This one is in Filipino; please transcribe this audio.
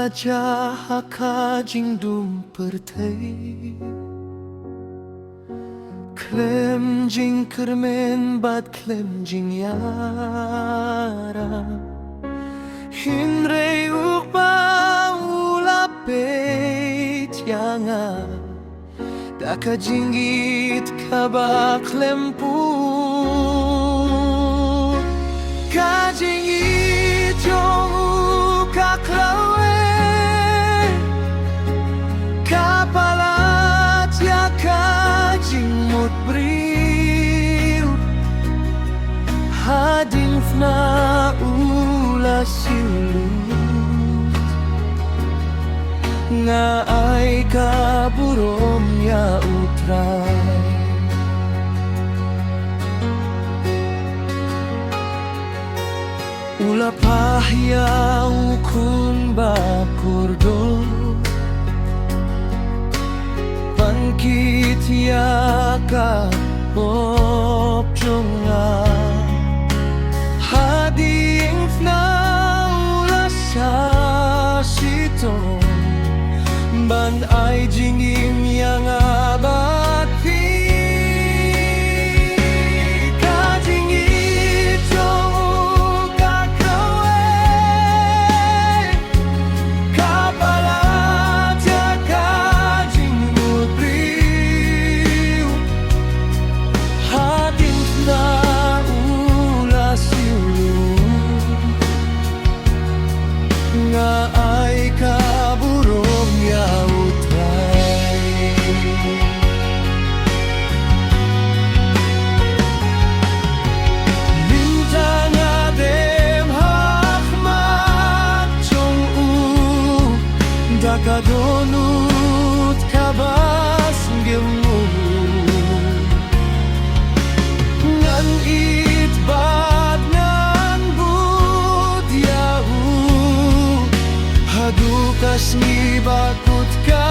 raja haka jingdum pertei klem jing kermen bad klem jing yara hinre ukba ula peit yanga daka jingit kaba klem pu ka jingit jong ka klawe ka palat ya ka jingmut briu hading fna ula silut nga ay kaburom ya utray ula pahya ukun bakurdo bangkit ya ka opjonga hading fna ula sa sitong ban ay jingim yang abad ay kaburong ya utray minta nga dem hakmat jong dakadonut kabas gemu ngan it bad ngan bud yahu Hadukas ni bakut ka